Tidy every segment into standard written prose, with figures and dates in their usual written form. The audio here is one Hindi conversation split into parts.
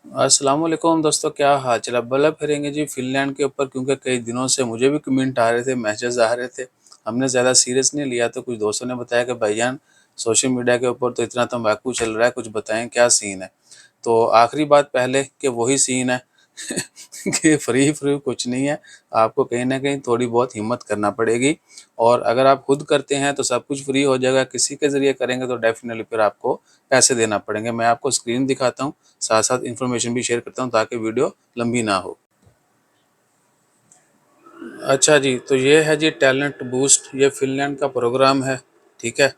अस्सलाम वालेकुम दोस्तों, क्या हाल चाल। अब बल्ब फिरेंगे जी फिनलैंड के ऊपर, क्योंकि कई दिनों से मुझे भी कमेंट आ रहे थे, मैसेज आ रहे थे। हमने ज़्यादा सीरियस नहीं लिया, तो कुछ दोस्तों ने बताया कि भाईजान सोशल मीडिया के ऊपर तो इतना तंबाकू चल रहा है, कुछ बताएं क्या सीन है। तो आखिरी बात पहले कि वही सीन है कि फ्री फ्री कुछ नहीं है। आपको कहीं ना कहीं थोड़ी बहुत हिम्मत करना पड़ेगी, और अगर आप खुद करते हैं तो सब कुछ फ्री हो जाएगा। किसी के ज़रिए करेंगे तो डेफिनेटली फिर आपको पैसे देना पड़ेंगे। मैं आपको स्क्रीन दिखाता हूँ, साथ साथ इन्फॉर्मेशन भी शेयर करता हूँ ताकि वीडियो लंबी ना हो। अच्छा जी, तो ये है जी टैलेंट बूस्ट, ये फिनलैंड का प्रोग्राम है, ठीक है।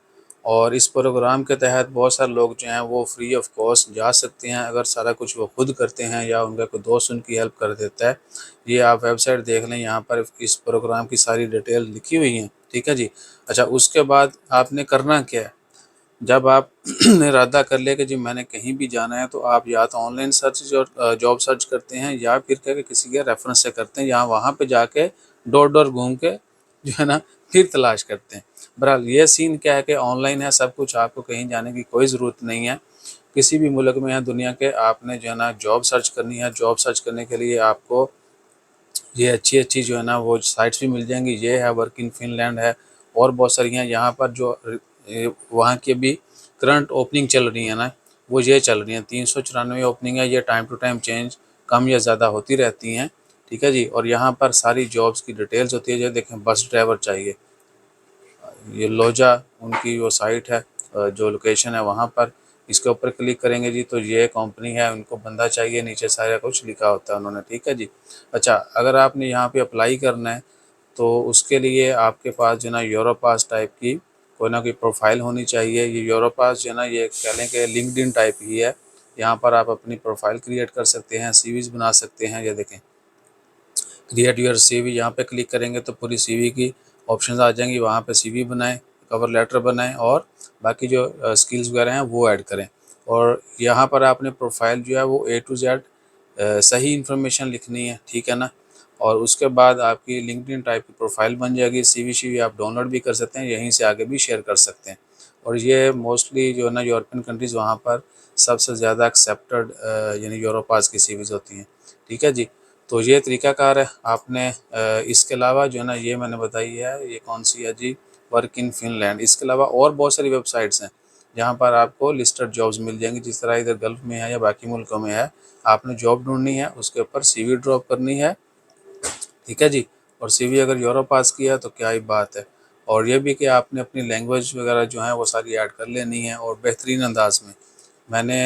और इस प्रोग्राम के तहत बहुत सारे लोग जो हैं वो फ्री ऑफ कॉस्ट जा सकते हैं, अगर सारा कुछ वो खुद करते हैं या उनका कोई दोस्त उनकी हेल्प कर देता है। ये आप वेबसाइट देख लें, यहाँ पर इस प्रोग्राम की सारी डिटेल लिखी हुई हैं, ठीक है जी। अच्छा, उसके बाद आपने करना क्या है। जब आप ने इरादा कर लिया कि जी मैंने कहीं भी जाना है, तो आप या तो ऑनलाइन सर्च और जॉब सर्च करते हैं, या फिर क्या कि किसी के रेफरेंस से करते हैं, या वहाँ पे जाके डोर डोर घूम के जो है ना फिर तलाश करते हैं। बहरहाल ये सीन क्या है कि ऑनलाइन है सब कुछ, आपको कहीं जाने की कोई ज़रूरत नहीं है। किसी भी मुल्क में है दुनिया के, आपने जो है ना जॉब सर्च करनी है, जॉब सर्च करने के लिए आपको ये अच्छी अच्छी जो है ना वो साइट्स भी मिल जाएंगी। ये है वर्क इन फिनलैंड है, और बहुत सारी हैं यहाँ पर जो वहाँ की अभी करंट ओपनिंग चल रही है ना, वो ये चल रही हैं। 394 ओपनिंग है, ये टाइम टू टाइम चेंज कम या ज़्यादा होती रहती हैं, ठीक है जी। और यहाँ पर सारी जॉब्स की डिटेल्स होती है। जो देखें, बस ड्राइवर चाहिए, ये लोजा उनकी वो साइट है, जो लोकेशन है वहाँ पर। इसके ऊपर क्लिक करेंगे जी तो ये कंपनी है, उनको बंदा चाहिए, नीचे सारा कुछ लिखा होता है उन्होंने, ठीक है जी। अच्छा, अगर आपने यहाँ पे अप्लाई करना है तो उसके लिए आपके पास जो है ना यूरोपास टाइप की कोई ना कोई प्रोफाइल होनी चाहिए। ये यूरोपास जो है ना, ये कह लें कि लिंक्डइन टाइप ही है। यहाँ पर आप अपनी प्रोफाइल क्रिएट कर सकते हैं, सीवीज बना सकते हैं। ये देखें, क्रिएट योर सीवी, यहाँ पे क्लिक करेंगे तो पूरी सीवी की ऑप्शंस आ जाएंगी। वहाँ पे सीवी बनाएं, कवर लेटर बनाएं, और बाकी जो स्किल्स वगैरह हैं वो ऐड करें। और यहाँ पर आपने प्रोफाइल जो है वो A to Z सही इन्फॉर्मेशन लिखनी है, ठीक है ना। और उसके बाद आपकी लिंक्डइन टाइप की प्रोफाइल बन जाएगी। सीवी शीवी आप डाउनलोड भी कर सकते हैं, यहीं से आगे भी शेयर कर सकते हैं। और ये मोस्टली जो है ना यूरोपियन कंट्रीज़, वहाँ पर सबसे ज़्यादा एक्सेप्टेड यानी यूरोपास की सीवीज़ होती हैं, ठीक है जी। तो ये तरीकाकार है। आपने इसके अलावा जो है ना, ये मैंने बताई है, ये कौन सी है जी, वर्क इन फिनलैंड। इसके अलावा और बहुत सारी वेबसाइट्स हैं जहाँ पर आपको लिस्टेड जॉब्स मिल जाएंगी। जिस तरह इधर गल्फ में है या बाकी मुल्कों में है, आपने जॉब ढूंढनी है, उसके ऊपर सीवी ड्रॉप करनी है, ठीक है जी। और सीवी अगर यूरोप पास किया है तो क्या ही बात है। और ये भी कि आपने अपनी लैंग्वेज वगैरह जो है वो सारी ऐड कर लेनी है, और बेहतरीन अंदाज में। मैंने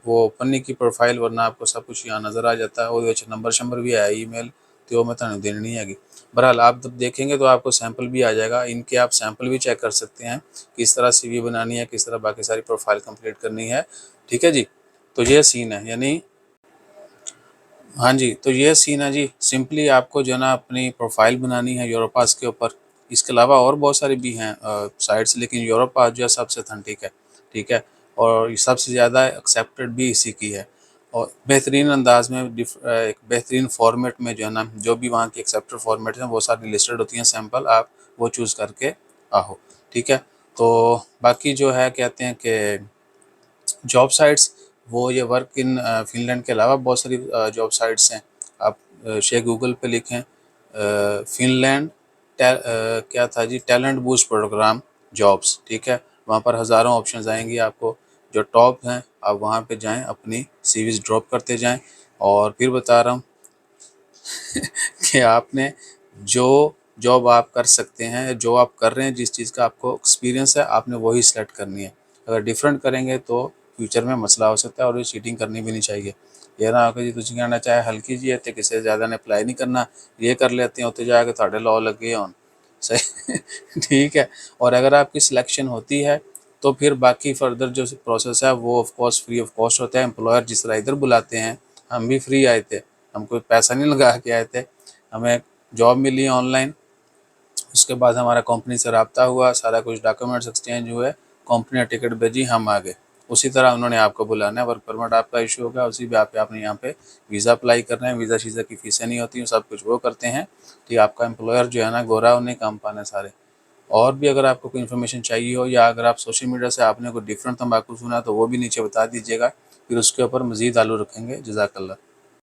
वो पन्नी की प्रोफाइल, वरना आपको सब कुछ यहाँ नज़र आ जाता है। और नंबर शंबर भी आया, ईमेल, तो वो मैं तुम्हें देनी नहीं हैगी। बहरहाल आप जब देखेंगे तो आपको सैंपल भी आ जाएगा, इनके आप सैंपल भी चेक कर सकते हैं, किस तरह सीवी बनानी है, किस तरह बाकी सारी प्रोफाइल कंप्लीट करनी है, ठीक है जी। तो ये सीन है, यानी हाँ जी, तो ये सीन है जी। सिंपली आपको जो है ना अपनी प्रोफाइल बनानी है यूरोपास के ऊपर। इसके अलावा और बहुत सारी भी हैं साइट्स, लेकिन यूरोपास जो है सबसे अथेंटिक है, ठीक है। और ये सबसे ज़्यादा एक्सेप्टेड भी इसी की है। और बेहतरीन अंदाज में एक बेहतरीन फॉर्मेट में जो है ना, जो भी वहाँ की एक्सेप्टेड फॉर्मेट हैं वो सारी लिस्टेड होती हैं, सैम्पल आप वो चूज़ करके आओ, ठीक है। तो बाकी जो है कहते हैं कि जॉब साइट्स, वो ये वर्क इन फिनलैंड के अलावा बहुत सारी जॉब साइट्स हैं। आप शेयर गूगल पे लिखें फिनलैंड क्या था जी, टैलेंट बूस्ट प्रोग्राम जॉब्स, ठीक है। वहाँ पर हज़ारों ऑप्शंस आएंगी आपको। जो टॉप हैं आप वहाँ पे जाएं, अपनी सीवीज ड्रॉप करते जाएं। और फिर बता रहा हूँ कि आपने जो जॉब आप कर सकते हैं, जो आप कर रहे हैं, जिस चीज़ का आपको एक्सपीरियंस है, आपने वही सिलेक्ट करनी है। अगर डिफरेंट करेंगे तो फ्यूचर में मसला हो सकता है, और ये चीटिंग करनी भी नहीं चाहिए। ये ना हो कि जी तुझे कहना चाहे हल्की जी है तो किसी ज़्यादा ने अप्लाई नहीं करना, ये कर लेते हैं उत्ते जाके थोड़े लॉ लगे होन, सही ठीक है। और अगर आपकी सिलेक्शन होती है तो फिर बाकी फर्दर जो प्रोसेस है वो of course free of cost होता है। एम्प्लॉयर जिस तरह इधर बुलाते हैं, हम भी फ्री आए थे, हम कोई पैसा नहीं लगा के आए थे। हमें जॉब मिली ऑनलाइन, उसके बाद हमारा कंपनी से रब्ता हुआ, सारा कुछ डॉक्यूमेंट्स एक्सचेंज हुए, कंपनी ने टिकट भेजी, हम आ गए। उसी तरह उन्होंने आपको बुलाना है, वर्क परमिट आपका इशू होगा, उसी पे आपने यहाँ पे वीज़ा अप्लाई करना है। वीज़ा शीज़ा की फ़ीसें नहीं होती हैं, सब कुछ वो करते हैं। ठीक, आपका एम्प्लॉयर जो है ना गोरा, उन्हें काम पाने सारे, और भी अगर आपको कोई इन्फॉर्मेशन चाहिए हो या अगर आप सोशल मीडिया से आपने कोई डिफरेंट तंबाकू सुना तो वो भी नीचे बता दीजिएगा, फिर उसके ऊपर मज़ीद आलू रखेंगे। जज़ाकल्लाह।